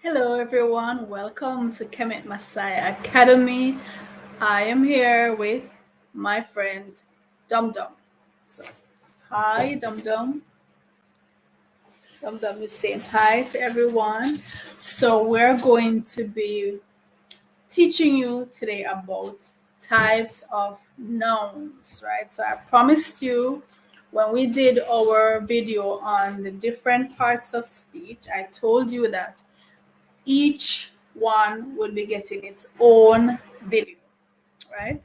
Hello everyone, welcome to Kemet Masai Academy. I am here with my friend Dum Dum. So, hi Dum Dum. Dum Dum is saying hi to everyone. So, we're going to be teaching you today about types of nouns, right? So, I promised you when we did our video on the different parts of speech, I told you that each one will be getting its own video, right?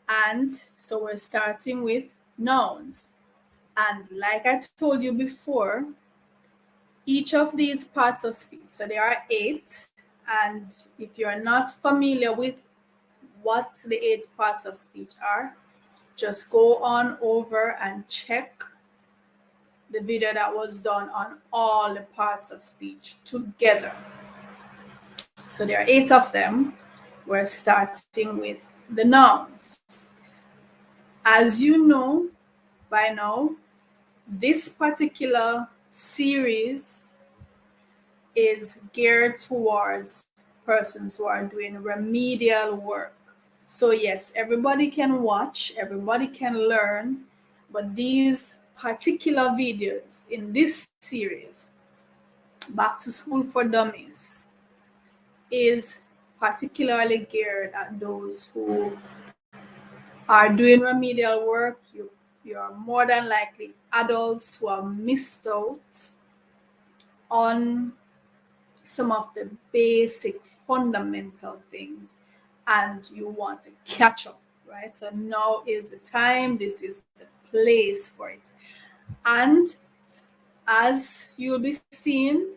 And so we're starting with nouns. And like I told you before, each of these parts of speech, so there are 8. And if you're not familiar with what the 8 parts of speech are, just go on over and check the video that was done on all the parts of speech together. So there are 8 of them. We're starting with the nouns. As you know by now, this particular series is geared towards persons who are doing remedial work. So yes, everybody can watch, everybody can learn, but these particular videos in this series, Back to School for Dummies, is particularly geared at those who are doing remedial work. You're more than likely adults who have missed out on some of the basic fundamental things and you want to catch up, right? So now is the time, this is the place for it. And as you'll be seeing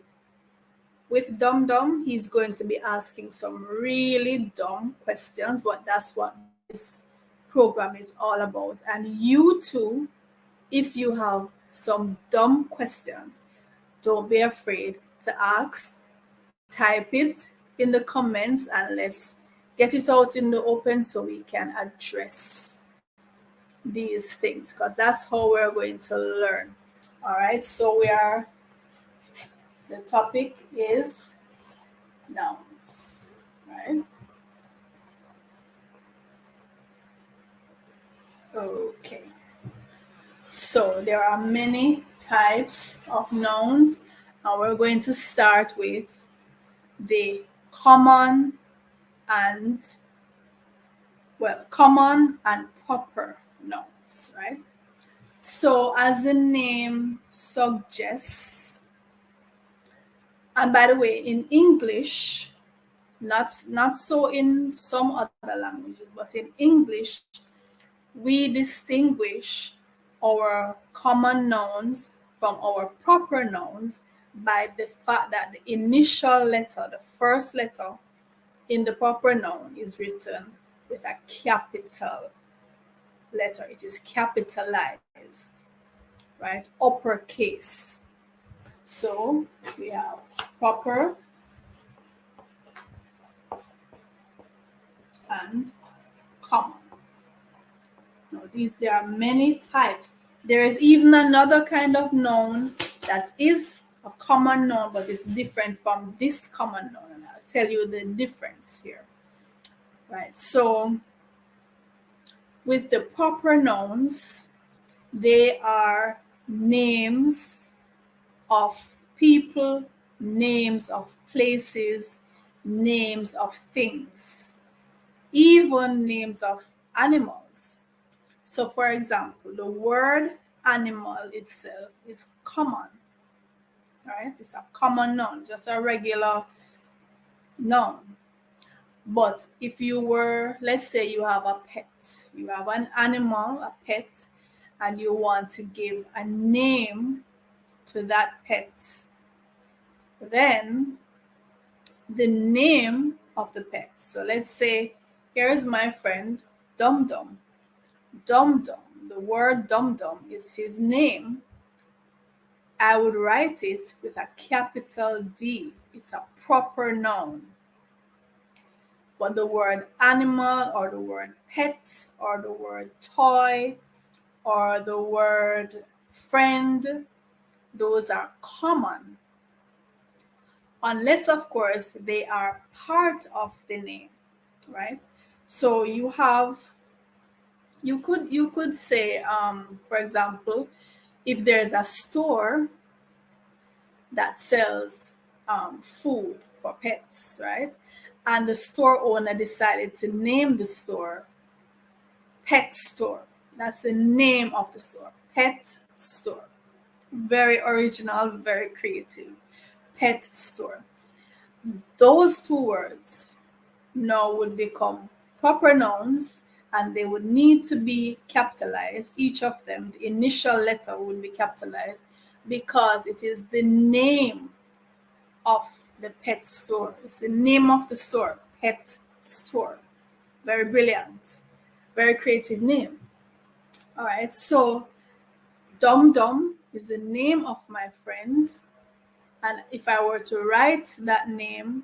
with Dum Dum, he's going to be asking some really dumb questions, but that's what this program is all about. And you too, if you have some dumb questions, don't be afraid to ask. Type it in the comments and let's get it out in the open so we can address these things, because that's how we're going to learn. All right, so the topic is nouns, right? Okay. So there are many types of nouns, and we're going to start with the common and proper nouns, right? So as the name suggests, and by the way, in English, not so in some other languages, but in English, we distinguish our common nouns from our proper nouns by the fact that the initial letter, the first letter in the proper noun, is written with a capital letter. It is capitalized, right? Uppercase. So we have proper and common. Now, there are many types. There is even another kind of noun that is a common noun, but it's different from this common noun. And I'll tell you the difference here. Right. So with the proper nouns, they are names of people, names of places, names of things, even names of animals. So, for example, the word animal itself is common, right? It's a common noun, just a regular noun. But if you were, let's say you have a pet, you have an animal, a pet, and you want to give a name to that pet, then the name of the pet. So let's say, here's my friend Dum Dum. Dum Dum, the word Dum Dum is his name. I would write it with a capital D. It's a proper noun. But the word animal or the word pet or the word toy or the word friend, those are common. unless, of course, they are part of the name, right? So you could say, for example, if there's a store that sells food for pets, right? And the store owner decided to name the store Pet Store. That's the name of the store, Pet Store. Very original, very creative. Pet Store. Those two words now would become proper nouns, and they would need to be capitalized. Each of them, the initial letter would be capitalized because it is the name of the pet store. It's the name of the store, Pet Store. Very brilliant, very creative name. All right, so Dum Dum is the name of my friend. And if I were to write that name,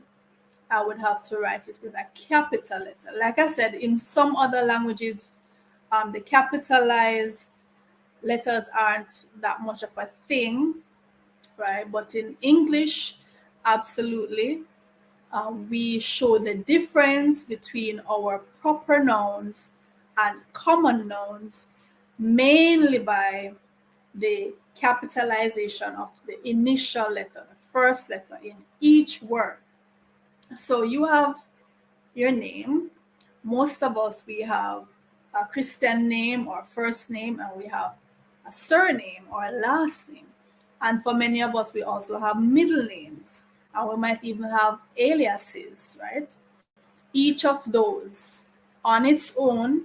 I would have to write it with a capital letter. Like I said, in some other languages, the capitalized letters aren't that much of a thing, right? But in English, absolutely, we show the difference between our proper nouns and common nouns mainly by the capitalization of the initial letter, the first letter in each word. So you have your name. Most of us, we have a Christian name or first name, and we have a surname or a last name. And for many of us, we also have middle names, and we might even have aliases, right? Each of those on its own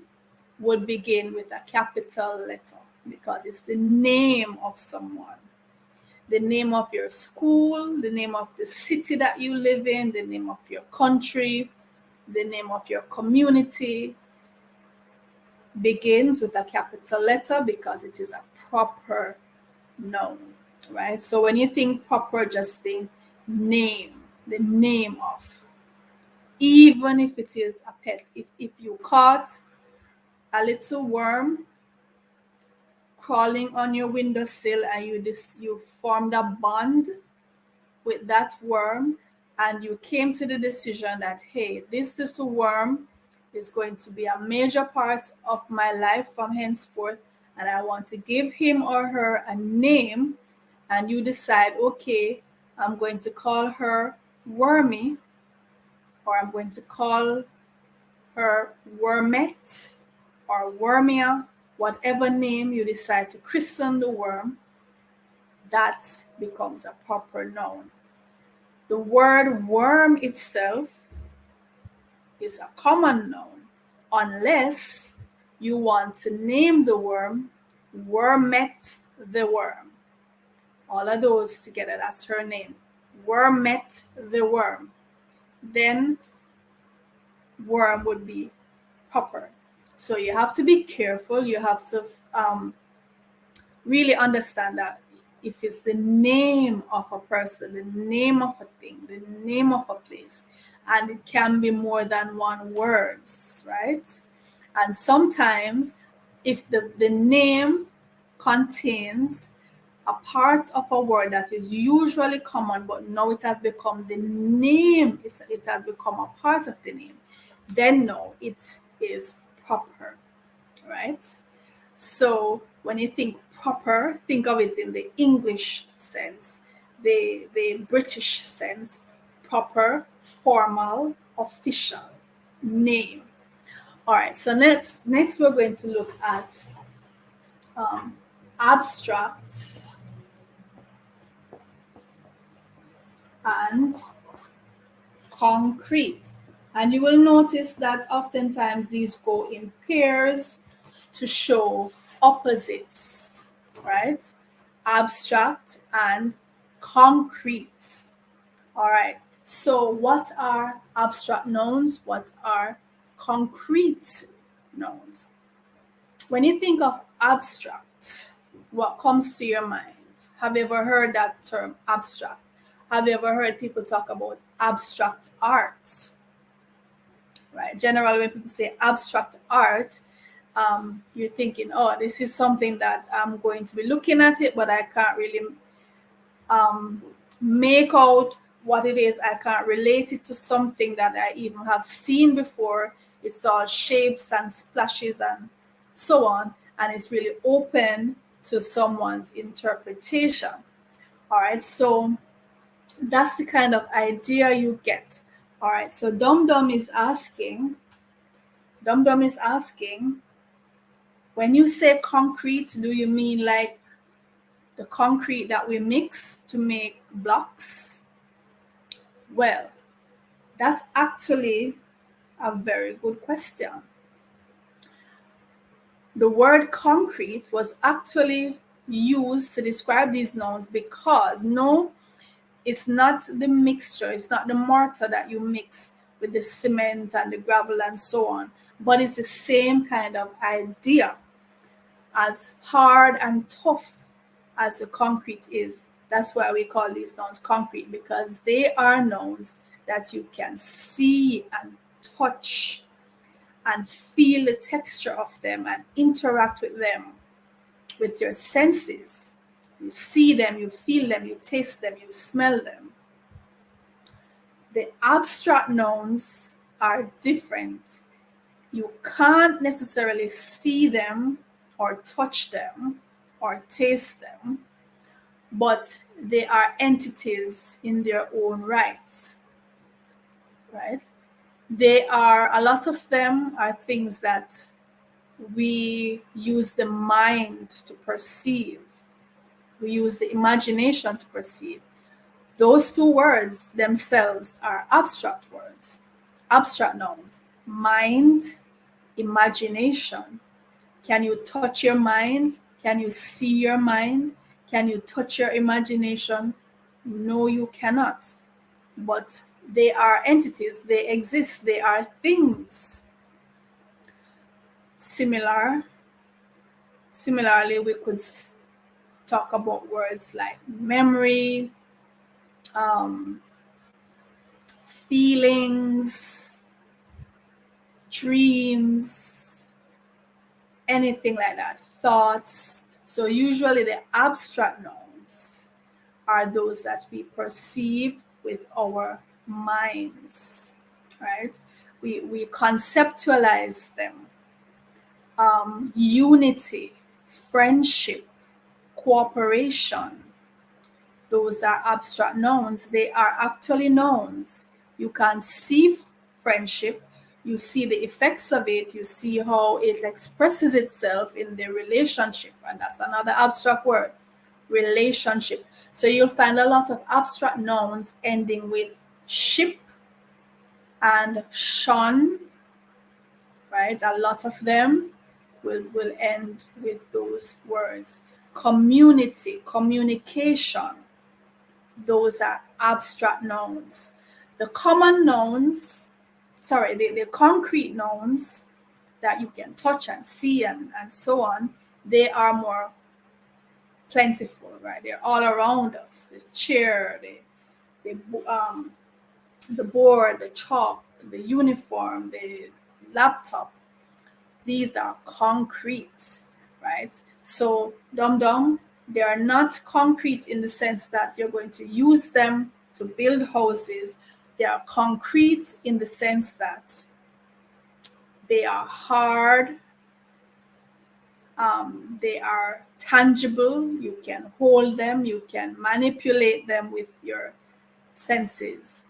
would begin with a capital letter because it's the name of someone. The name of your school, the name of the city that you live in, the name of your country, the name of your community begins with a capital letter because it is a proper noun, right? So when you think proper, just think name, the name of. Even if it is a pet, if you caught a little worm crawling on your windowsill and you formed a bond with that worm, and you came to the decision that, hey, this little worm is going to be a major part of my life from henceforth, and I want to give him or her a name, and you decide, okay, I'm going to call her Wormy, or I'm going to call her Wormette or Wormia, whatever name you decide to christen the worm, that becomes a proper noun. The word worm itself is a common noun unless you want to name the worm Wormette the worm. All of those together, that's her name. Wormette the worm. Then worm would be proper. So you have to be careful. You have to really understand that if it's the name of a person, the name of a thing, the name of a place, and it can be more than one words, right? And sometimes if the name contains a part of a word that is usually common, but now it has become the name, it has become a part of the name, then no, it is proper, right? So when you think proper, think of it in the English sense, the British sense, proper, formal, official, name. All right, so next we're going to look at abstract and concrete. And you will notice that oftentimes these go in pairs to show opposites, right? Abstract and concrete. All right. So what are abstract nouns? What are concrete nouns? When you think of abstract, what comes to your mind? Have you ever heard that term, abstract? Have you ever heard people talk about abstract art? Right. Generally, when people say abstract art, you're thinking, oh, this is something that I'm going to be looking at it, but I can't really make out what it is. I can't relate it to something that I even have seen before. It's all shapes and splashes and so on, and it's really open to someone's interpretation. All right, so that's the kind of idea you get. All right, so Dum Dum is asking, when you say concrete, do you mean like the concrete that we mix to make blocks? Well, that's actually a very good question. The word concrete was actually used to describe these nouns because no, it's not the mixture, it's not the mortar that you mix with the cement and the gravel and so on, but it's the same kind of idea. As hard and tough as the concrete is, that's why we call these nouns concrete, because they are nouns that you can see and touch and feel the texture of them and interact with them with your senses. You see them, you feel them, you taste them, you smell them. The abstract nouns are different. You can't necessarily see them or touch them or taste them, but they are entities in their own right. Right? They are, a lot of them are things that we use the mind to perceive. We use the imagination to perceive. Those two words themselves are abstract words, abstract nouns. Mind, imagination. Can you touch your mind? Can you see your mind? Can you touch your imagination? No, you cannot. But they are entities, they exist, they are things. Similarly, we could talk about words like memory, feelings, dreams, anything like that, thoughts. So usually the abstract nouns are those that we perceive with our minds, right? We conceptualize them. Unity, friendship, cooperation, those are abstract nouns. They are actually nouns. You can see friendship, you see the effects of it, you see how it expresses itself in the relationship, and that's another abstract word, relationship. So you'll find a lot of abstract nouns ending with ship and shun, right? A lot of them will end with those words. Community, communication, those are abstract nouns. The common nouns, the concrete nouns that you can touch and see and so on, they are more plentiful, right? They're all around us. The chair, the board, the chalk, the uniform, the laptop. These are concrete, right? So Dum Dum, they are not concrete in the sense that you're going to use them to build houses. They are concrete in the sense that they are hard, they are tangible, you can hold them, you can manipulate them with your senses.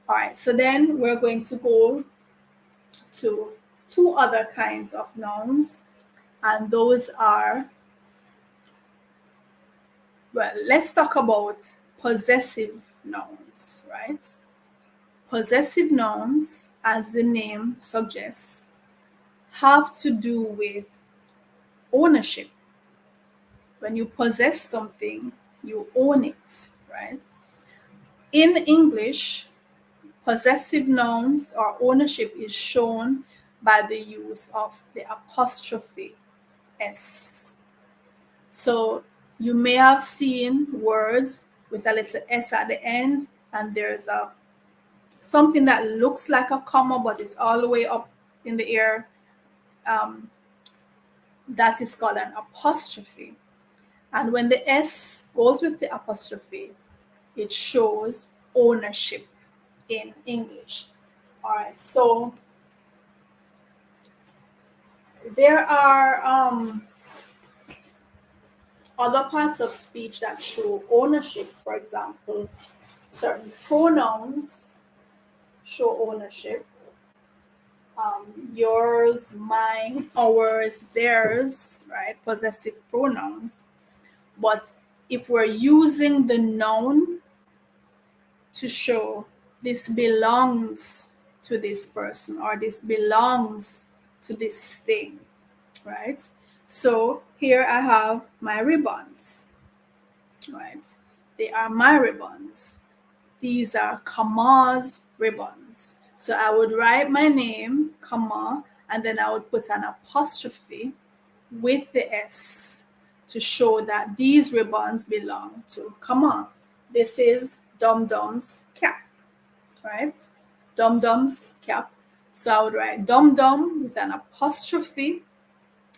All right, so then we're going to go to two other kinds of nouns, and those are, well, let's talk about possessive nouns, right? Possessive nouns, as the name suggests, have to do with ownership. When you possess something, you own it, right? In English, possessive nouns or ownership is shown by the use of the apostrophe S. So you may have seen words with a little S at the end, and there's something that looks like a comma, but it's all the way up in the air. That is called an apostrophe. And when the S goes with the apostrophe, it shows ownership in English. All right, so there are other parts of speech that show ownership. For example, certain pronouns show ownership. Yours, mine, ours, theirs, right? Possessive pronouns. But if we're using the noun to show this belongs to this person or this belongs to this thing, right? So here I have my ribbons, right? They are my ribbons. These are Kama's ribbons. So I would write my name, Kama, and then I would put an apostrophe with the S to show that these ribbons belong to Kama. This is Dum Dum's cap, right? Dum Dum's cap. So I would write Dum Dum with an apostrophe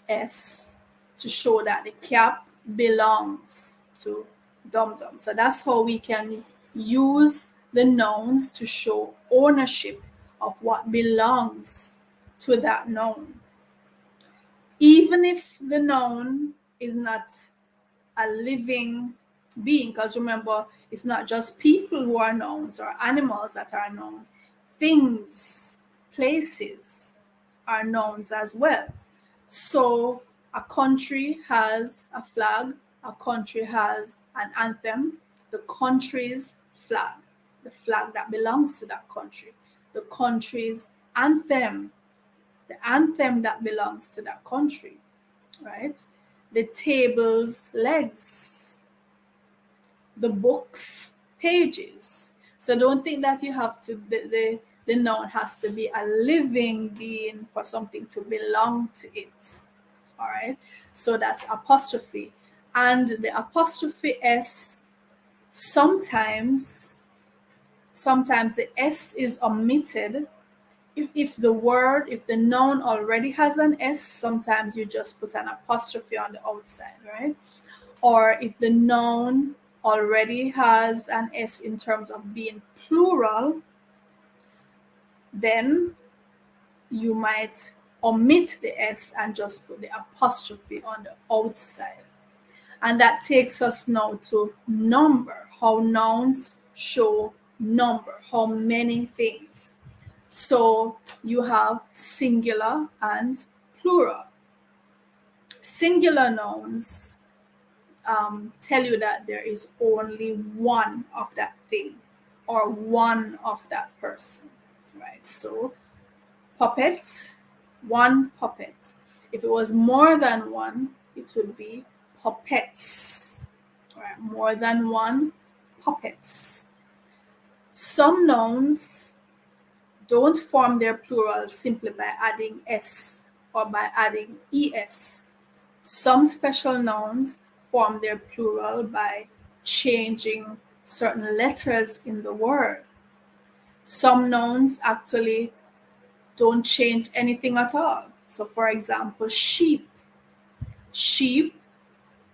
S to show that the cap belongs to Dum Dum. So that's how we can use the nouns to show ownership of what belongs to that noun. Even if the noun is not a living being, because remember, it's not just people who are nouns or animals that are nouns. Things, places are nouns as well. So a country has a flag, a country has an anthem, the country's flag, the flag that belongs to that country, the country's anthem, the anthem that belongs to that country, right? The table's legs, the book's pages. So don't think that you have to, the noun has to be a living being for something to belong to it. All right. So that's apostrophe. And the apostrophe S, sometimes the S is omitted. If the noun already has an S, sometimes you just put an apostrophe on the outside, right? Or if the noun already has an S in terms of being plural, then you might omit the S and just put the apostrophe on the outside. And that takes us now to number, how nouns show number, how many things. So you have singular and plural. Singular nouns tell you that there is only one of that thing or one of that person, right? So puppet, one puppet. If it was more than one, it would be puppets, right? More than one puppets. Some nouns don't form their plural simply by adding S or by adding ES. Some special nouns form their plural by changing certain letters in the word. Some nouns actually don't change anything at all. So for example, sheep. Sheep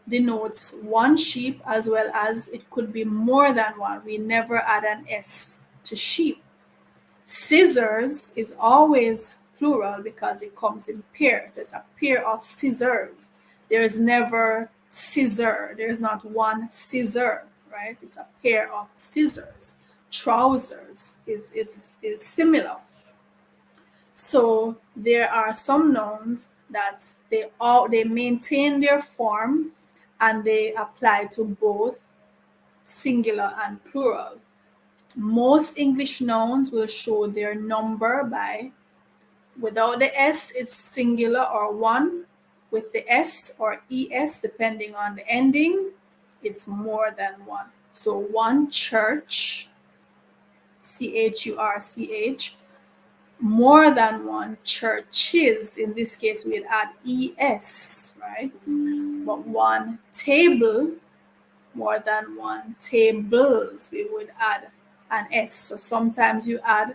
denotes one sheep as well as it could be more than one. We never add an S to sheep. Scissors is always plural because it comes in pairs. So it's a pair of scissors. There is never scissor. There is not one scissor, right? It's a pair of scissors. Trousers is similar. So there are some nouns that they maintain their form and they apply to both singular and plural. Most English nouns will show their number by, without the S, it's singular or one. With the S or ES, depending on the ending, it's more than one. So one church, CHURCH, more than one churches. In this case, we'd add ES, right? But one table, more than one tables, we would add an S. So sometimes you add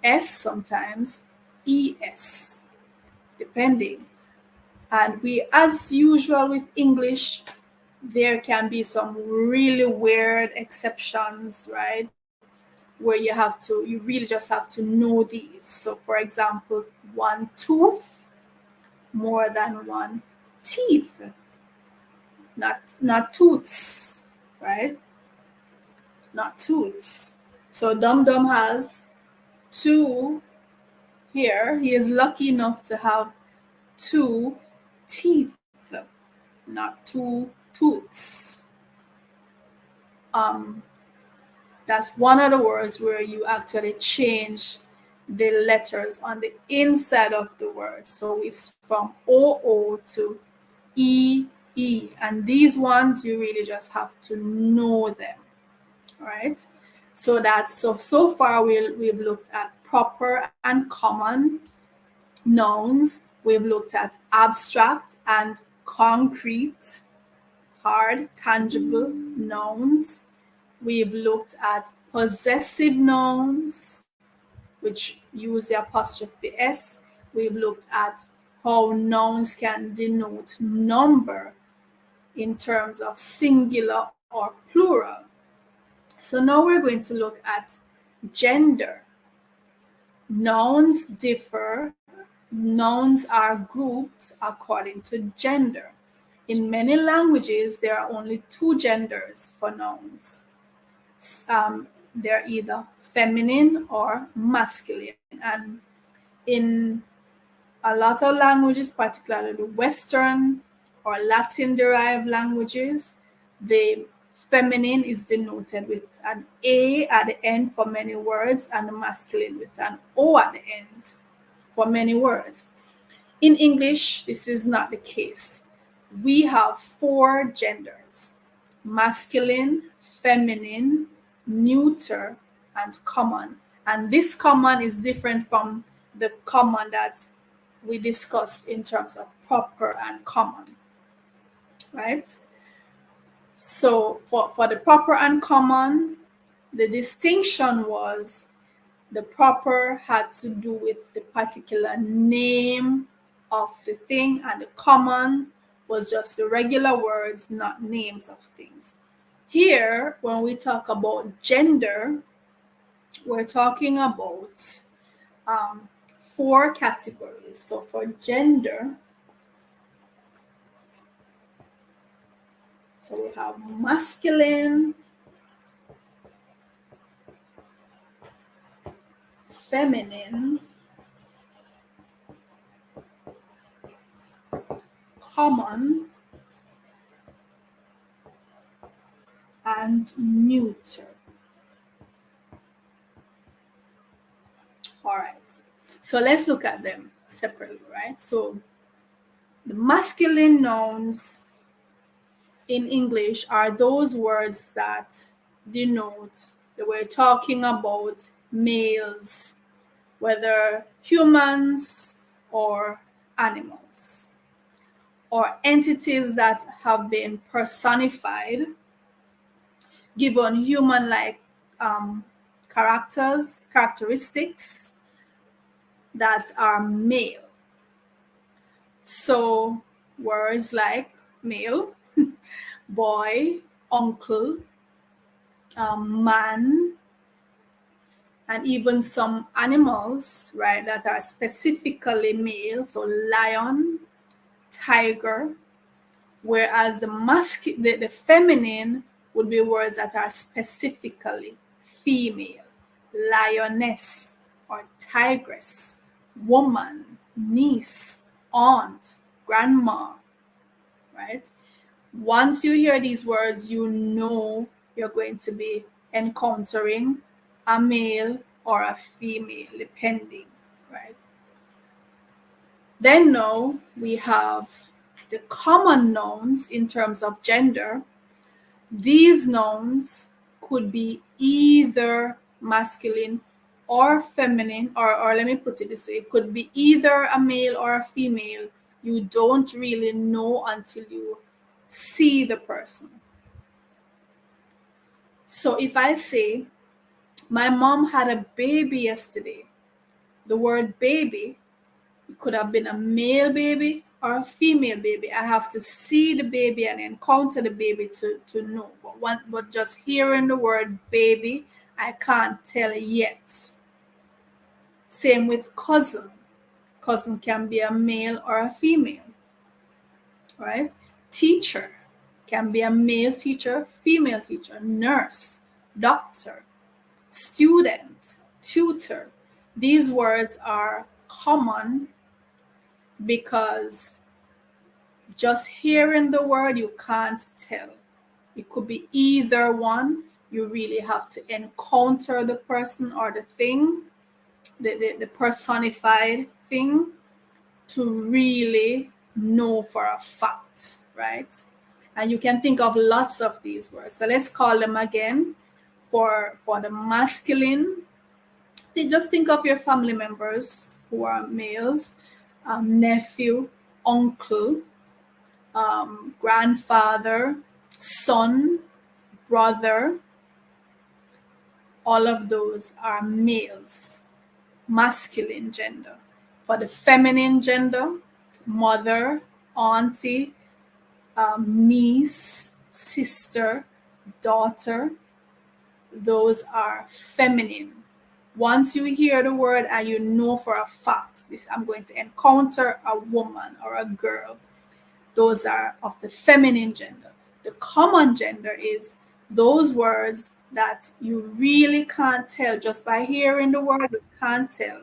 S, sometimes ES, depending. And we, as usual with English, there can be some really weird exceptions, right? where you really just have to know these. So for example, one tooth, more than one teeth, not tooths, right? Not tooths. So Dum Dum has two here. He is lucky enough to have two teeth, not two tooths. That's one of the words where you actually change the letters on the inside of the word. So it's from OO to EE. And these ones, you really just have to know them. All right. So that's so far we've looked at proper and common nouns. We've looked at abstract and concrete, hard, tangible nouns. We've looked at possessive nouns, which use the apostrophe S. We've looked at how nouns can denote number in terms of singular or plural. So now we're going to look at gender. Nouns differ. Nouns are grouped according to gender. In many languages, there are only two genders for nouns. They're either feminine or masculine. And in a lot of languages, particularly the Western or Latin-derived languages, the feminine is denoted with an A at the end for many words, and the masculine with an O at the end for many words. In English, this is not the case. We have four genders: masculine, feminine, neuter, and common. And this common is different from the common that we discussed in terms of proper and common, right? So for the proper and common, the distinction was the proper had to do with the particular name of the thing, and the common was just the regular words, not names of things. Here, when we talk about gender, we're talking about four categories. So for gender, so we have masculine, feminine, common, and neuter. All right. So let's look at them separately, right? So the masculine nouns in English are those words that denote that we're talking about males, whether humans or animals, or entities that have been personified, given human-like characteristics that are male. So words like male, boy, uncle, man, and even some animals, right, that are specifically male. So lion, tiger, whereas the feminine would be words that are specifically female: lioness or tigress, woman, niece, aunt, grandma, right? Once you hear these words, you know you're going to be encountering a male or a female, depending, right? Then now we have the common nouns in terms of gender. These nouns could be either masculine or feminine, or let me put it this way, it could be either a male or a female. You don't really know until you see the person. So if I say, my mom had a baby yesterday, the word baby, it could have been a male baby or a female baby. I have to see the baby and encounter the baby to know. But just hearing the word baby, I can't tell yet. Same with cousin. Cousin can be a male or a female, right? Teacher can be a male teacher, female teacher. Nurse, doctor, student, tutor. These words are common because just hearing the word, you can't tell. It could be either one. You really have to encounter the person or the thing, the personified thing, to really know for a fact, right? And you can think of lots of these words. So let's call them again. For the masculine, just think of your family members who are males, nephew, uncle, grandfather, son, brother. All of those are males, masculine gender. For the feminine gender, mother, auntie, niece, sister, daughter, those are feminine. Once you hear the word and you know for a fact, this I'm going to encounter a woman or a girl, those are of the feminine gender. The common gender is those words that you really can't tell just by hearing the word. You can't tell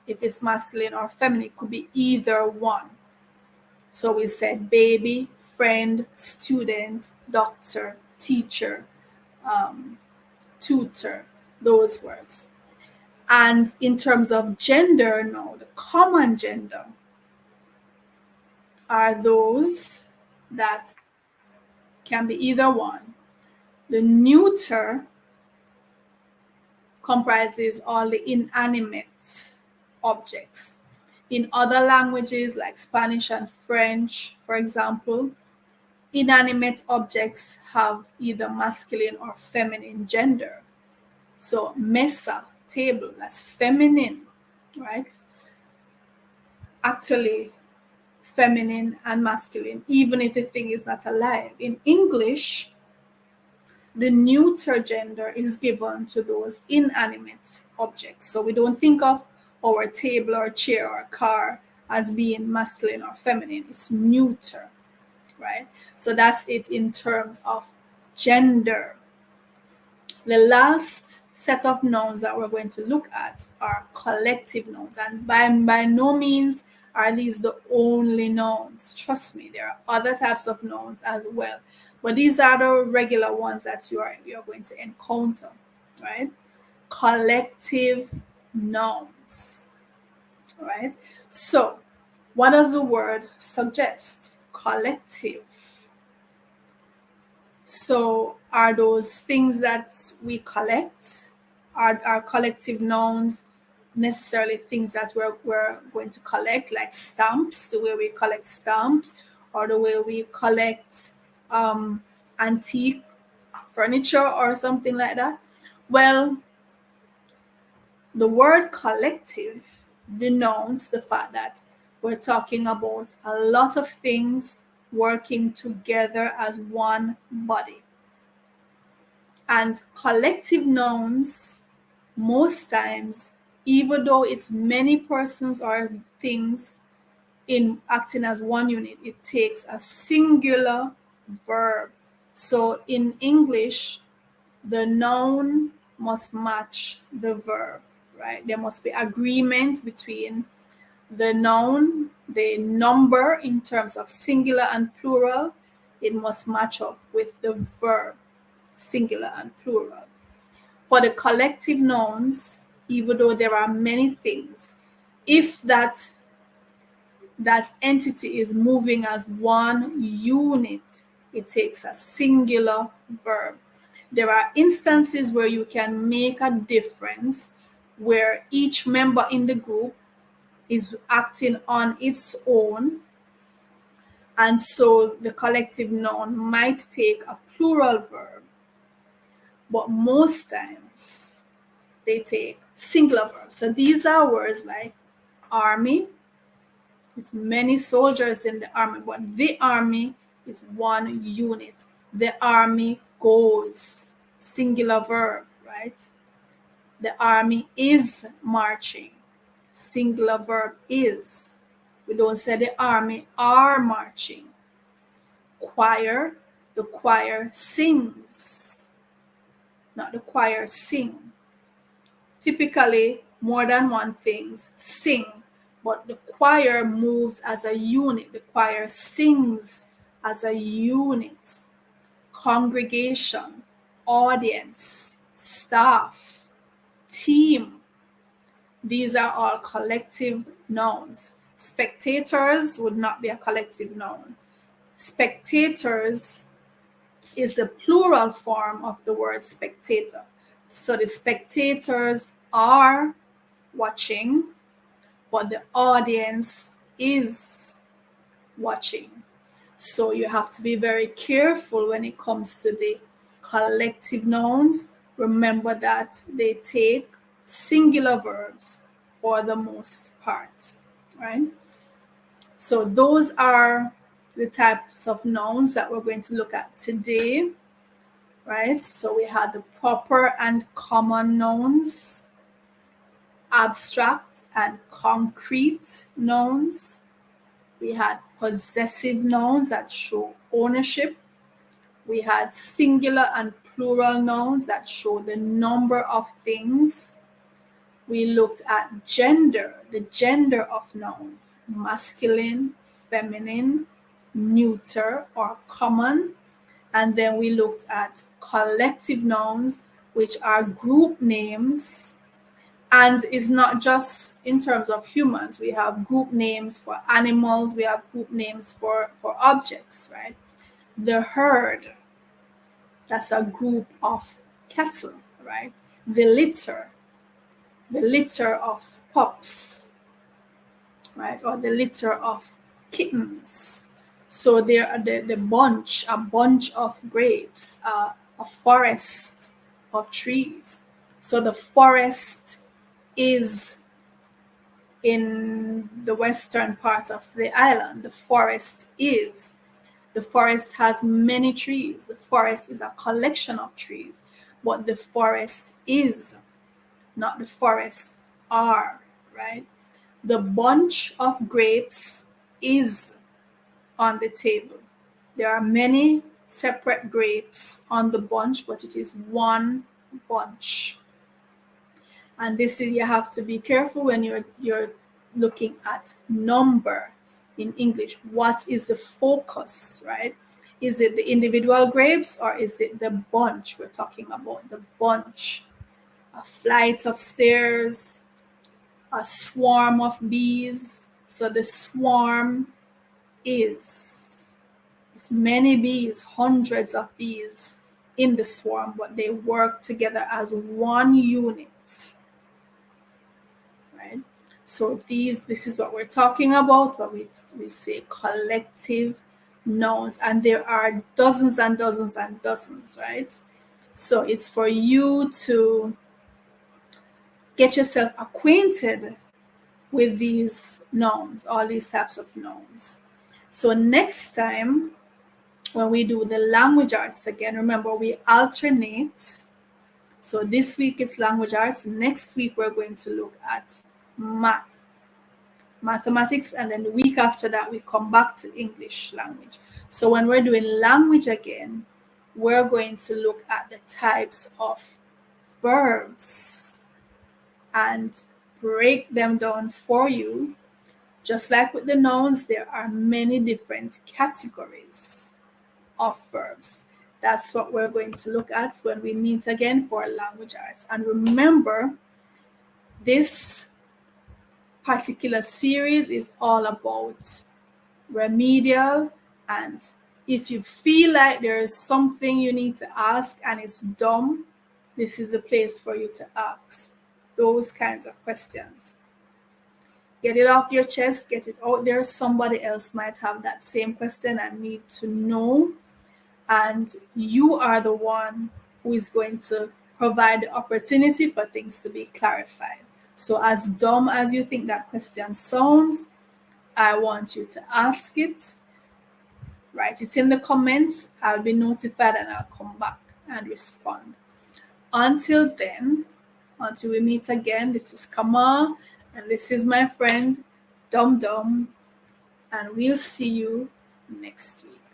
if it's masculine or feminine. It could be either one. So we said baby, friend, student, doctor, teacher, tutor, those words. And in terms of gender, no, the common gender are those that can be either one. The neuter comprises all the inanimate objects. In other languages like Spanish and French, for example, inanimate objects have either masculine or feminine gender. So mesa, table, that's feminine, right? Actually, feminine and masculine, even if the thing is not alive. In English, the neuter gender is given to those inanimate objects. So we don't think of our table or chair or car as being masculine or feminine. It's neuter, right? So that's it in terms of gender. The last set of nouns that we're going to look at are collective nouns. And by no means are these the only nouns. Trust me, there are other types of nouns as well. But these are the regular ones that you're going to encounter, right? Collective nouns, right? So what does the word suggest? Collective. So are those things that we collect? Are collective nouns necessarily things that we're going to collect, like stamps, the way we collect stamps, or the way we collect antique furniture or something like that? Well, the word collective denotes the fact that we're talking about a lot of things working together as one body. And collective nouns, most times, even though it's many persons or things in acting as one unit, it takes a singular verb. So in English, the noun must match the verb, right? There must be agreement between the noun, the number in terms of singular and plural. It must match up with the verb, singular and plural. For the collective nouns, even though there are many things, if that entity is moving as one unit, it takes a singular verb. There are instances where you can make a difference, where each member in the group is acting on its own, and so the collective noun might take a plural verb, but most times they take singular verbs. So these are words like army. It's many soldiers in the army, but the army is one unit. The army goes, singular verb, right? The army is marching. Singular verb is. We don't say the army are marching. Choir, the choir sings. Not the choir sing. Typically, more than one things sing, but the choir moves as a unit. The choir sings as a unit. Congregation, audience, staff, team. These are all collective nouns. Spectators would not be a collective noun. Spectators is the plural form of the word spectator. So the spectators are watching, but the audience is watching. So you have to be very careful when it comes to the collective nouns. Remember that they take singular verbs for the most part, right? So those are the types of nouns that we're going to look at today, right? So we had the proper and common nouns, abstract and concrete nouns. We had possessive nouns that show ownership. We had singular and plural nouns that show the number of things. We looked at gender, the gender of nouns, masculine, feminine, neuter, or common. And then we looked at collective nouns, which are group names. And it's not just in terms of humans. We have group names for animals. We have group names for objects, right? The herd, that's a group of cattle, right? The litter of pups, right? Or the litter of kittens. So there are a bunch of grapes, a forest of trees. So the forest is in the western part of the island. The forest has many trees. The forest is a collection of trees, but the forest is, not the forest are, right? The bunch of grapes is on the table. There are many separate grapes on the bunch, but it is one bunch. And this is, you have to be careful when you're looking at number in English. What is the focus, right? Is it the individual grapes or is it the bunch? We're talking about the bunch. A flight of stairs, a swarm of bees. So the swarm is, it's many bees, hundreds of bees in the swarm, but they work together as one unit. Right? So this is what we're talking about when we say collective nouns, and there are dozens and dozens and dozens, right? So it's for you to get yourself acquainted with these nouns, all these types of nouns. So next time when we do the language arts again, remember we alternate. So this week it's language arts. Next week we're going to look at mathematics, and then the week after that we come back to English language. So when we're doing language again, we're going to look at the types of verbs and break them down for you. Just like with the nouns, there are many different categories of verbs. That's what we're going to look at when we meet again for language arts. And remember, this particular series is all about remedial, and if you feel like there is something you need to ask and it's dumb, this is the place for you to ask those kinds of questions. Get it off your chest, get it out there. Somebody else might have that same question and need to know, and you are the one who is going to provide the opportunity for things to be clarified. So as dumb as you think that question sounds, I want you to ask it. Write it in the comments. I'll be notified and I'll come back and respond. Until then, Until we meet again, this is Kama, and this is my friend Dum Dum, and we'll see you next week.